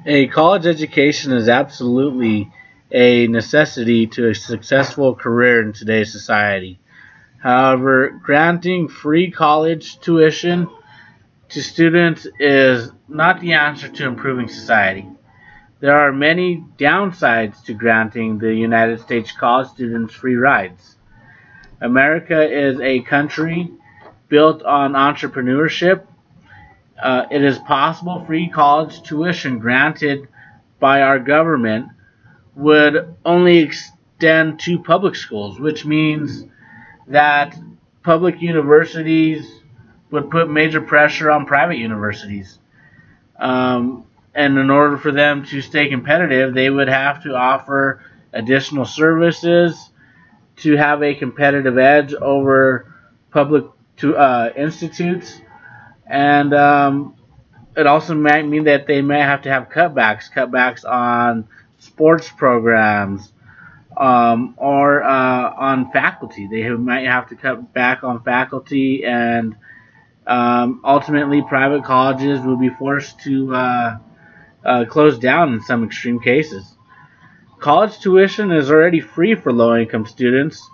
A college education is absolutely a necessity to a successful career in today's society. However, granting free college tuition to students is not the answer to improving society. There are many downsides to granting the United States college students free rides. America is a country built on entrepreneurship. It is possible free college tuition granted by our government would only extend to public schools, which means that public universities would put major pressure on private universities. And in order for them to stay competitive, they would have to offer additional services to have a competitive edge over public institutes. And it also might mean that they may have to have cutbacks on sports programs, or on faculty. They might have to cut back on faculty, and ultimately private colleges will be forced to close down in some extreme cases. College tuition is already free for low-income students.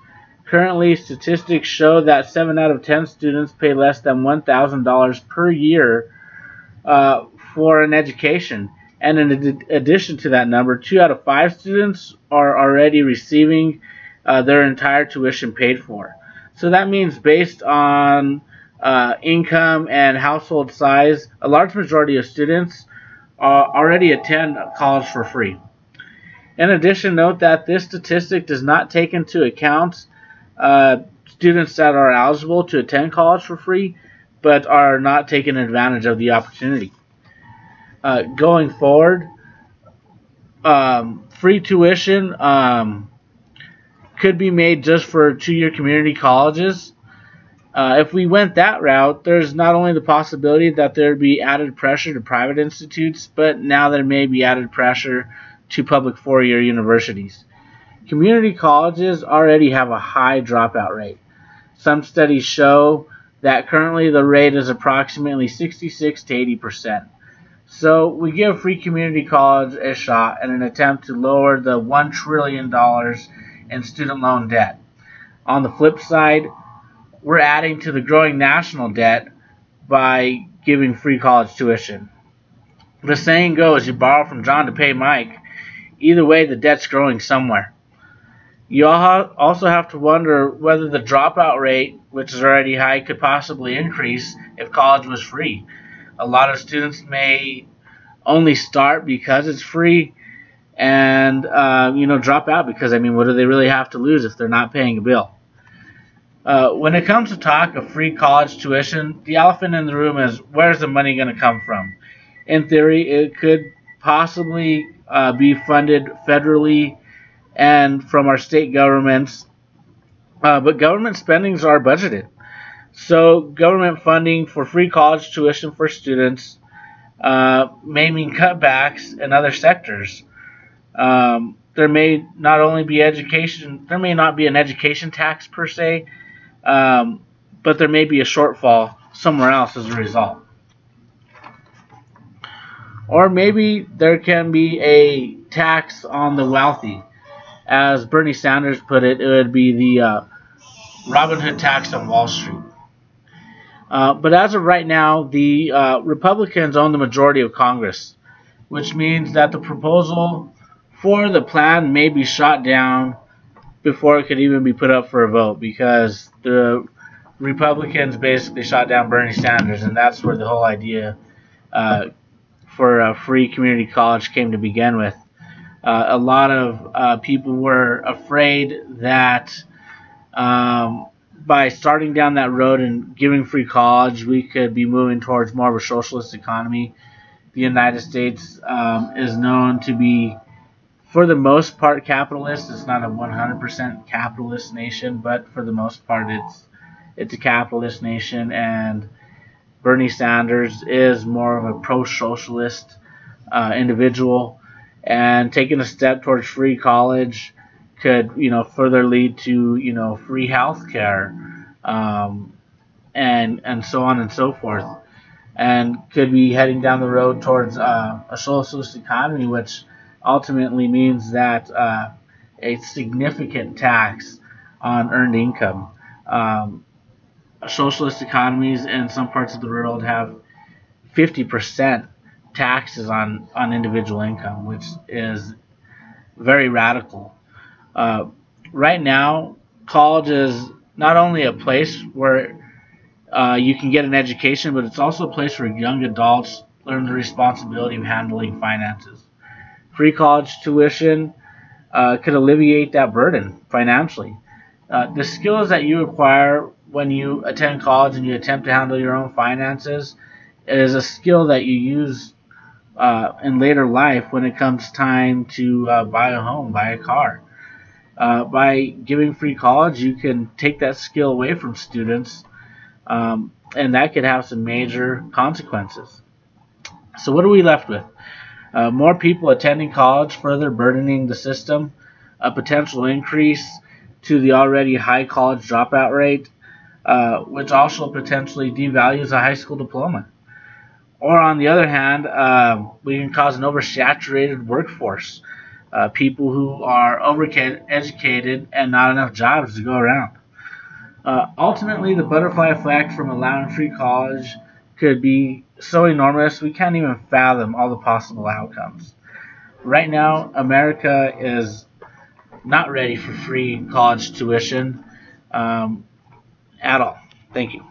Currently, statistics show that 7 out of 10 students pay less than $1,000 per year for an education. And in addition to that number, 2 out of 5 students are already receiving their entire tuition paid for. So that means based on income and household size, a large majority of students already attend college for free. In addition, note that this statistic does not take into account students that are eligible to attend college for free, but are not taking advantage of the opportunity. Going forward, free tuition could be made just for two-year community colleges. If we went that route, there's not only the possibility that there would be added pressure to private institutes, but now there may be added pressure to public four-year universities. Community colleges already have a high dropout rate. Some studies show that currently the rate is approximately 66 to 80%. So we give free community college a shot in an attempt to lower the $1 trillion in student loan debt. On the flip side, we're adding to the growing national debt by giving free college tuition. The saying goes, you borrow from John to pay Mike. Either way, the debt's growing somewhere. You also have to wonder whether the dropout rate, which is already high, could possibly increase if college was free. A lot of students may only start because it's free and drop out because, what do they really have to lose if they're not paying a bill? When it comes to talk of free college tuition, the elephant in the room is, where's the money going to come from? In theory, it could possibly be funded federally and from our state governments, but government spendings are budgeted. So government funding for free college tuition for students may mean cutbacks in other sectors. There may not only be education, there may not be an education tax per se, but there may be a shortfall somewhere else as a result. Or maybe there can be a tax on the wealthy. As Bernie Sanders put it, it would be the Robin Hood tax on Wall Street. But as of right now, the Republicans own the majority of Congress, which means that the proposal for the plan may be shot down before it could even be put up for a vote, because the Republicans basically shot down Bernie Sanders, and that's where the whole idea for a free community college came to begin with. A lot of people were afraid that by starting down that road and giving free college, we could be moving towards more of a socialist economy. The United States is known to be, for the most part, capitalist. It's not a 100% capitalist nation, but for the most part, it's a capitalist nation, and Bernie Sanders is more of a pro-socialist individual, and taking a step towards free college could, further lead to, free health care, and so on and so forth. and could be heading down the road towards a socialist economy, which ultimately means that a significant tax on earned income. Um, Socialist economies in some parts of the world have 50% taxes on individual income, which is very radical. Uh, right now, college is not only a place where you can get an education, but it's also a place where young adults learn the responsibility of handling finances. Free college tuition could alleviate that burden financially. The skills that you acquire when you attend college and you attempt to handle your own finances is a skill that you use in later life when it comes time to buy a home, buy a car. By giving free college, you can take that skill away from students, and that could have some major consequences. So, what are we left with? More people attending college, further burdening the system, a potential increase to the already high college dropout rate, which also potentially devalues a high school diploma. Or on the other hand, we can cause an oversaturated workforce, people who are overeducated and not enough jobs to go around. Ultimately, the butterfly effect from allowing free college could be so enormous we can't even fathom all the possible outcomes. Right now, America is not ready for free college tuition at all. Thank you.